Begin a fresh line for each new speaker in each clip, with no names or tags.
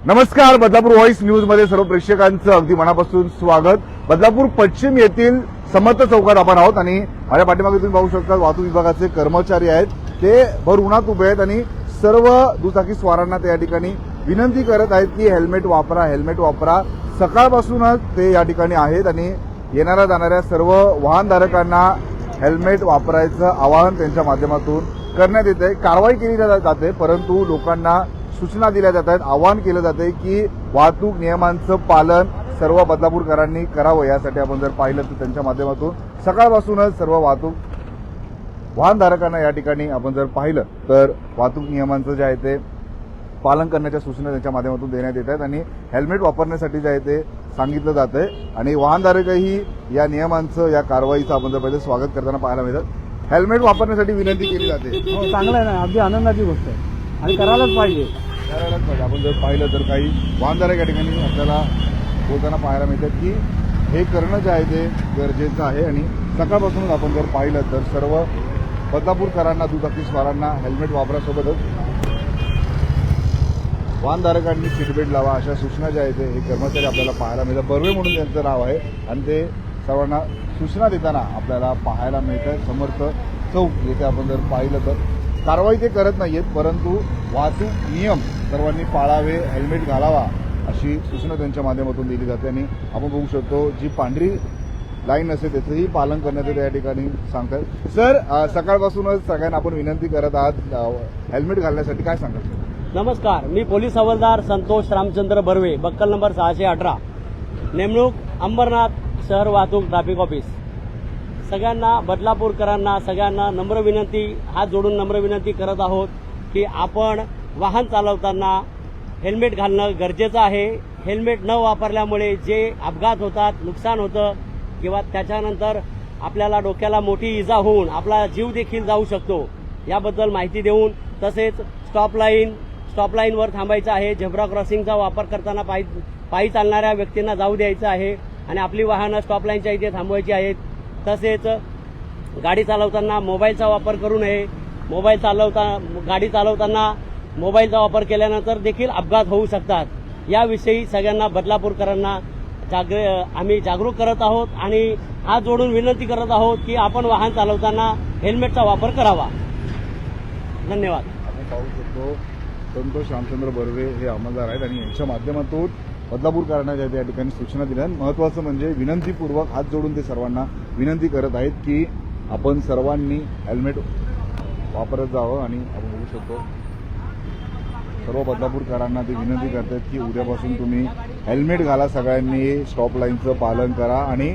नमस्कार. Badlapur voice news मध्ये सर्व प्रेक्षकांचं अगदी मनापासून स्वागत. बदलापूर पश्चिम येथील समर्थ चौकात आपण आहोत आणि माझ्या पाठीमागे तुम्ही पाहू शकता वाहतूक विभागाचे कर्मचारी आहेत. ते भर उन्हात उभे आहेत आणि सर्व दुचाकी स्वारांना ते या ठिकाणी विनंती करत आहेत की हेल्मेट वापरा, हेल्मेट वापरा. सकाळपासूनच ते या ठिकाणी आहेत आणि येणाऱ्या जाणाऱ्या सर्व वाहनधारकांना हेल्मेट वापरायचं आवाहन त्यांच्या माध्यमातून करण्यात येते. कारवाई केली जाते, परंतु लोकांना सूचना दिल्या जात आहेत, आवाहन केलं जाते की वाहतूक नियमांचं पालन सर्व बदलापूरकरांनी करावं. यासाठी आपण जर पाहिलं तर त्यांच्या माध्यमातून सकाळपासूनच सर्व वाहनधारकांना या ठिकाणी आपण जर पाहिलं तर वाहतूक नियमांचं जे आहे ते पालन करण्याच्या सूचना त्यांच्या माध्यमातून देण्यात येत आहेत आणि हेल्मेट वापरण्यासाठी जे आहे ते सांगितलं जात आहे आणि वाहनधारकही या नियमांचं, या कारवाईचं आपण जर पाहिलं स्वागत करताना पाहायला मिळतात. हेल्मेट वापरण्यासाठी विनंती केली जाते.
हो, चांगलं आहे ना, अगदी आनंदाची गोष्ट आहे आणि करायलाच पाहिजे.
आपण जर पाहिलं तर काही वाहनधारक या ठिकाणी आपल्याला बोलताना पाहायला मिळतात की हे करणं जे आहे ते गरजेचं आहे आणि सकाळपासूनच आपण जर पाहिलं तर सर्व बदलापूरकरांना, दुचाकी स्वारांना हेल्मेट वापरासोबतच वाहनधारकांनी सीटबेल्ट लावा अशा सूचना ज्या आहेत हे कर्मचारी आपल्याला पाहायला मिळतात. बर्वे म्हणून त्यांचं नाव आहे आणि ते सर्वांना सूचना देताना आपल्याला पाहायला मिळतं. समर्थ चौक येथे आपण जर पाहिलं तर कारवाई ते करत नाहीयेत, परंतु वाहतूक नियम सर्वांनी पाळावे, हेल्मेट घालावा अशी सूचना त्यांच्या माध्यमातून दिली जाते आणि आपण बघू शकतो जी पांढरी लाईन असते त्याचंही पालन करण्यात येतं या ठिकाणी सांगतात. सर, सकाळपासूनच सगळ्यांना आपण विनंती करत आहात हेल्मेट घालण्यासाठी, काय सांगाल?
नमस्कार, मी पोलीस हवालदार संतोष रामचंद्र बर्वे, बक्कल नंबर 618, नेमणूक अंबरनाथ शहर वाहतूक ट्रॅफिक ऑफिस. सगळ्यांना, बदलापूरकरांना सगळ्यांना नम्र विनंती, हात जोडून नम्र विनंती करत आहोत की आपण वाहन चालवताना हेल्मेट घालणं गरजेचं आहे. हेल्मेट न वापरल्यामुळे जे अपघात होतात, नुकसान होतं किंवा त्याच्यानंतर आपल्याला डोक्याला मोठी इजा होऊन आपला जीव देखील जाऊ शकतो, याबद्दल माहिती देऊन, तसेच स्टॉप लाईनवर थांबायचं आहे. झेब्रा क्रॉसिंगचा वापर करताना पायी चालणाऱ्या व्यक्तींना जाऊ द्यायचं आहे आणि आपली वाहनं स्टॉप लाईनच्या इथे थांबवायची आहेत. तसेच गाडी चालवताना मोबाईलचा वापर करू नये. गाडी चालवताना मोबाईलचा वापर केल्यानंतर देखील अपघात होऊ शकतात. याविषयी सगळ्यांना, बदलापूरकरांना आम्ही जागरूक करत आहोत आणि हात जोडून विनंती करत आहोत की आपण वाहन चालवताना हेल्मेटचा वापर करावा. धन्यवाद.
आपण पाहू शकतो संतोष रामचंद्र बर्वे हे अंमलदार आहेत आणि यांच्या माध्यमातून बदलापूरकरांना ज्या त्या ठिकाणी सूचना दिल्या. महत्त्वाचं म्हणजे विनंतीपूर्वक हात जोडून ते सर्वांना विनंती करत आहेत की आपण सर्वांनी हेल्मेट वापरत जावं आणि आपण बघू शकतो सर्व बदलापूरकरांना ते विनंती करतात की उद्यापासून तुम्ही हेल्मेट घाला, सगळ्यांनी स्टॉप लाईनचं पालन करा आणि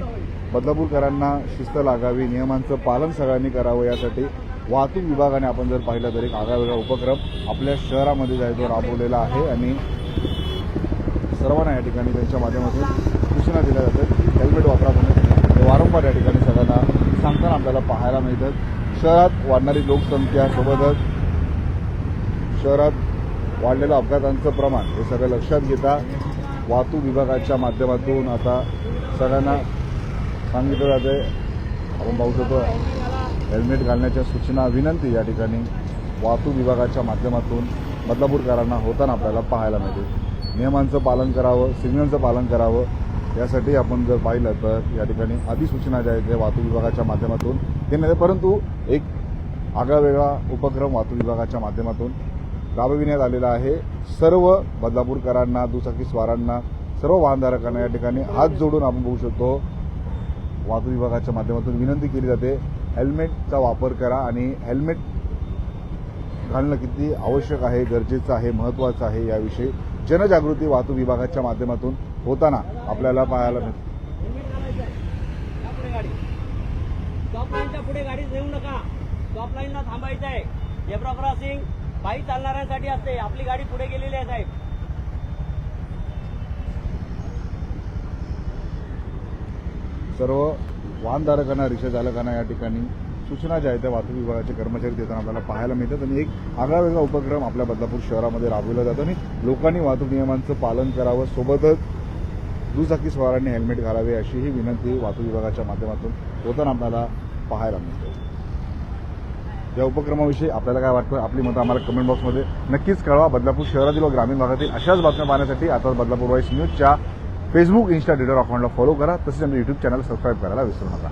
बदलापूरकरांना शिस्त लागावी, नियमांचं पालन सगळ्यांनी करावं. यासाठी वाहतूक विभागाने आपण जर पाहिलं तर एक आगळावेगळा उपक्रम आपल्या शहरामध्ये जायचं राबवलेला आहे आणि सर्वांना या ठिकाणी त्यांच्या माध्यमातून सूचना दिल्या जातात की हेल्मेट वापरा म्हणून ते वारंवार या ठिकाणी सगळ्यांना सांगताना आपल्याला पाहायला मिळतात. शहरात वाढणारी लोकसंख्या सोबतच शहरात वाढलेलं अपघातांचं प्रमाण हे सगळं लक्षात घेता वाहतूक विभागाच्या माध्यमातून आता सगळ्यांना सांगितलं जातंय. आपण पाहू शकतो हेल्मेट घालण्याच्या सूचना, विनंती या ठिकाणी वाहतूक विभागाच्या माध्यमातून बदलापूरकरांना होताना आपल्याला पाहायला मिळते. नियमांचं पालन करावं, सिग्नलचं पालन करावं. यासाठी आपण जर पाहिलं तर या ठिकाणी अधिसूचना ज्या आहेत त्या वाहतूक विभागाच्या माध्यमातून देण्यात, परंतु एक आगळावेगळा उपक्रम वाहतूक विभागाच्या माध्यमातून राबविण्यात आलेला आहे. सर्व बदलापूरकरांना, दुचाकी स्वारांना, सर्व वाहनधारकांना या ठिकाणी हात जोडून आपण बघू शकतो वाहतूक विभागाच्या माध्यमातून विनंती केली जाते हेल्मेटचा वापर करा आणि हेल्मेट घालणं किती आवश्यक आहे, गरजेचं आहे, महत्त्वाचं आहे याविषयी जनजागृती वाहतूक विभागाच्या माध्यमातून होताना आपल्याला पाहायला मिळते.
स्टॉप लाईनच्या पुढे गाडी नेऊ नका, स्टॉप लाईनला थांबायचं आहे. झेब्रा क्रॉसिंग पायी चालणाऱ्यांसाठी असते, आपली गाडी पुढे गेलेली आहे साहेब.
सर्व वाहनधारकांना, रिक्षा चालकांना या ठिकाणी सूचना ज्या आहेत त्या वाहतूक विभागाचे कर्मचारी देताना आपल्याला पाहायला मिळतात आणि एक आगळावेगळा उपक्रम आपल्या बदलापूर शहरामध्ये राबवला जातो आणि लोकांनी वाहतूक नियमांचं पालन करावं, सोबतच दुचाकी स्वारांनी हेल्मेट घालावे अशीही विनंती वाहतूक विभागाच्या माध्यमातून होताना आपल्याला पाहायला मिळते. या उपक्रमाविषयी आपल्याला काय वाटतं, आपली मतं आम्हाला कमेंट बॉक्समध्ये नक्कीच कळवा. बदलापूर शहरातील व ग्रामीण भागातील अशाच बातम्या पाहण्यासाठी आता बदलापूर व्हॉइस न्यूजच्या फेसबुक, इन्स्टा, ट्विटर अकाउंटला फॉलो करा. तसेच आमच्या युट्यूब चॅनल सबस्क्राईब करायला विसरू नका.